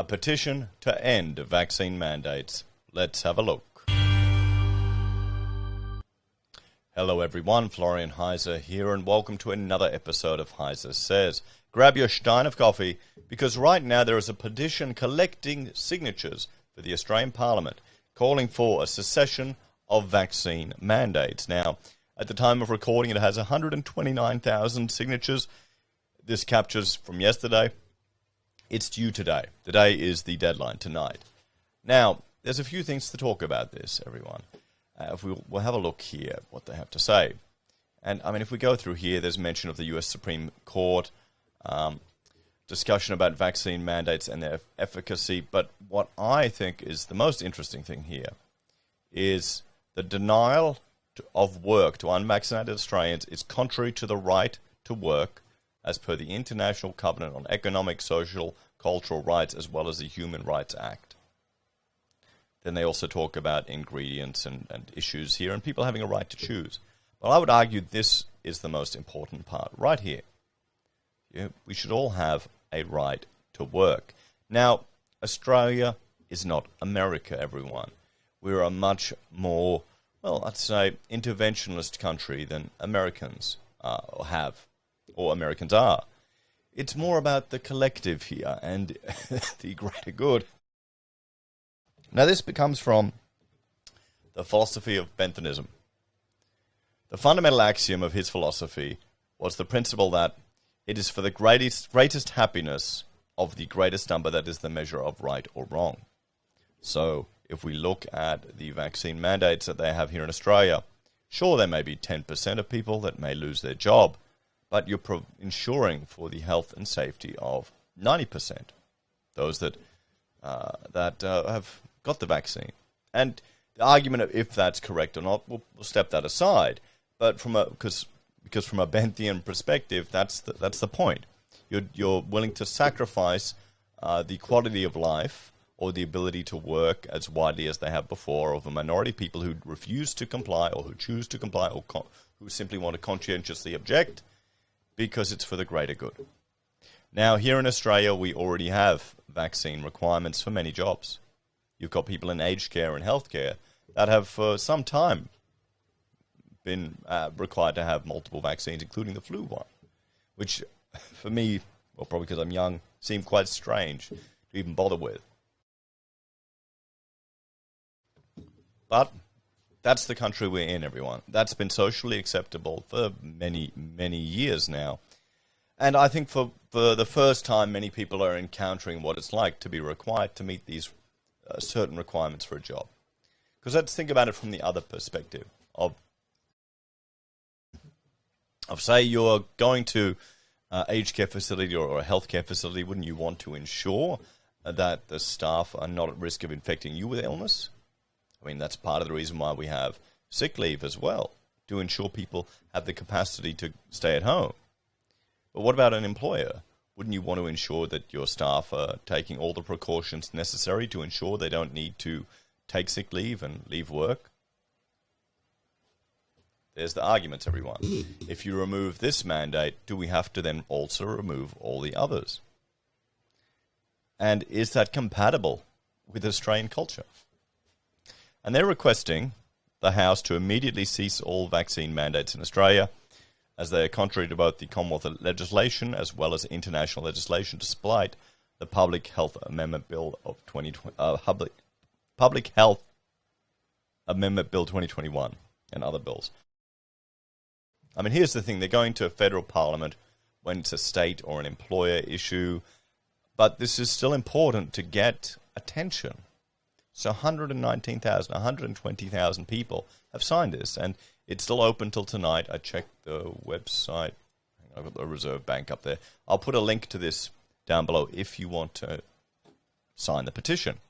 A petition to end vaccine mandates. Let's have a look. Hello everyone, Florian.Heise here, and welcome to another episode of HeiseSays. Grab your stein of coffee, because right now there is a petition collecting signatures for the Australian Parliament calling for a cessation of vaccine mandates. Now, at the time of recording, it has 129,000 signatures. This captures from yesterday. It's due today. Today is the deadline, tonight. Now, there's a few things to talk about this, everyone. If we'll have a look here, what they have to say. And, if we go through here, there's mention of the US Supreme Court, discussion about vaccine mandates and their efficacy. But what I think is the most interesting thing here is the denial of work to unvaccinated Australians is contrary to the right to work as per the International Covenant on Economic, Social, Cultural Rights, as well as the Human Rights Act. Then they also talk about ingredients and issues here, and people having a right to choose. But I would argue this is the most important part, right here. We should all have a right to work. Now, Australia is not America, everyone. We're a much more, I'd say, interventionist country than Americans or Americans are. It's more about the collective here and the greater good. Now, this comes from the philosophy of Benthamism. The fundamental axiom of his philosophy was the principle that it is for the greatest happiness of the greatest number that is the measure of right or wrong. So, if we look at the vaccine mandates that they have here in Australia, sure, there may be 10% of people that may lose their job, but you're ensuring for the health and safety of 90%, those that have got the vaccine. And the argument of if that's correct or not, we'll step that aside. But because from a Benthian perspective, that's the point. You're willing to sacrifice the quality of life or the ability to work as widely as they have before of a minority of people who refuse to comply or who choose to comply or who simply want to conscientiously object, because it's for the greater good. Now, here in Australia, we already have vaccine requirements for many jobs. You've got people in aged care and healthcare that have for some time been required to have multiple vaccines, including the flu one, which for me, probably because I'm young, seemed quite strange to even bother with. But that's the country we're in, everyone. That's been socially acceptable for many, many years now. And I think for the first time, many people are encountering what it's like to be required to meet these certain requirements for a job. Because let's think about it from the other perspective of say you're going to an aged care facility or a healthcare facility, wouldn't you want to ensure that the staff are not at risk of infecting you with illness? That's part of the reason why we have sick leave as well, to ensure people have the capacity to stay at home. But what about an employer? Wouldn't you want to ensure that your staff are taking all the precautions necessary to ensure they don't need to take sick leave and leave work? There's the arguments, everyone. If you remove this mandate, do we have to then also remove all the others? And is that compatible with Australian culture? And they're requesting the House to immediately cease all vaccine mandates in Australia, as they are contrary to both the Commonwealth legislation as well as international legislation, despite the Public Health Amendment Bill of 2020, Public Health Amendment Bill 2021 and other bills. Here's the thing. They're going to a federal parliament when it's a state or an employer issue, but this is still important to get attention. So 119,000, 120,000 people have signed this, and it's still open till tonight. I checked the website. I've got the Reserve Bank up there. I'll put a link to this down below if you want to sign the petition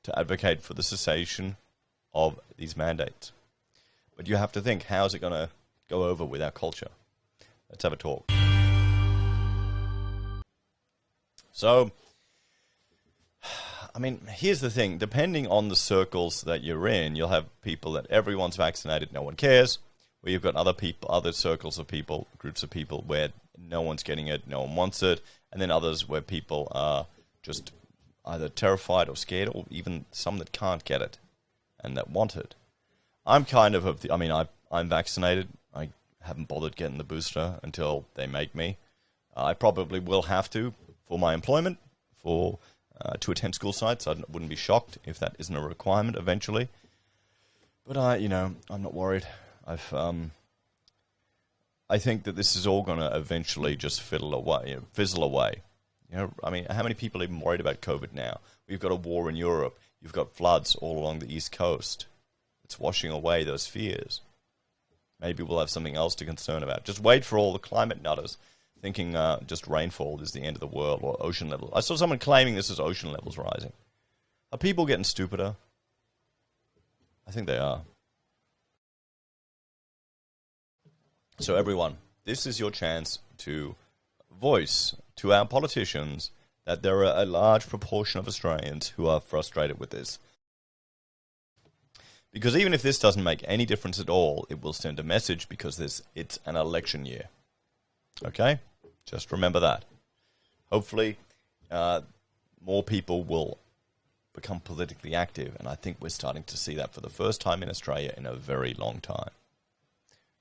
to advocate for the cessation of these mandates. But you have to think, how's it going to go over with our culture? Let's have a talk. So, here's the thing. Depending on the circles that you're in, you'll have people that everyone's vaccinated, no one cares. Where you've got other circles of people, groups of people where no one's getting it, no one wants it. And then others where people are just either terrified or scared, or even some that can't get it and that want it. I'm kind of the, I mean, I'm vaccinated. I haven't bothered getting the booster until they make me. I probably will have to for my employment, to attend school sites. I wouldn't be shocked if that isn't a requirement eventually. But I'm not worried. I think that this is all going to eventually just fizzle away. I mean, how many people are even worried about COVID now? We've got a war in Europe. You've got floods all along the East Coast. It's washing away those fears. Maybe we'll have something else to concern about. Just wait for all the climate nutters thinking just rainfall is the end of the world or ocean level. I saw someone claiming this is ocean levels rising. Are people getting stupider? I think they are. So everyone, this is your chance to voice to our politicians that there are a large proportion of Australians who are frustrated with this. Because even if this doesn't make any difference at all, it will send a message because it's an election year. Okay? Just remember that. Hopefully, more people will become politically active, and I think we're starting to see that for the first time in Australia in a very long time.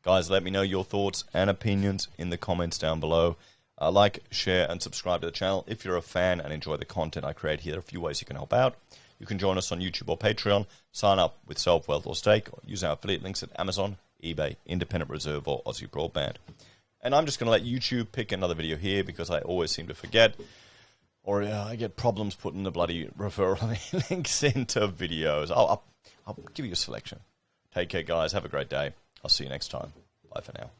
Guys, let me know your thoughts and opinions in the comments down below. Like, share, and subscribe to the channel. If you're a fan and enjoy the content I create here, there are a few ways you can help out. You can join us on YouTube or Patreon, sign up with SelfWealth or Stake, or use our affiliate links at Amazon, eBay, Independent Reserve, or AussieBroadband. And I'm just going to let YouTube pick another video here because I always seem to forget, or I get problems putting the bloody referral links into videos. I'll give you a selection. Take care, guys. Have a great day. I'll see you next time. Bye for now.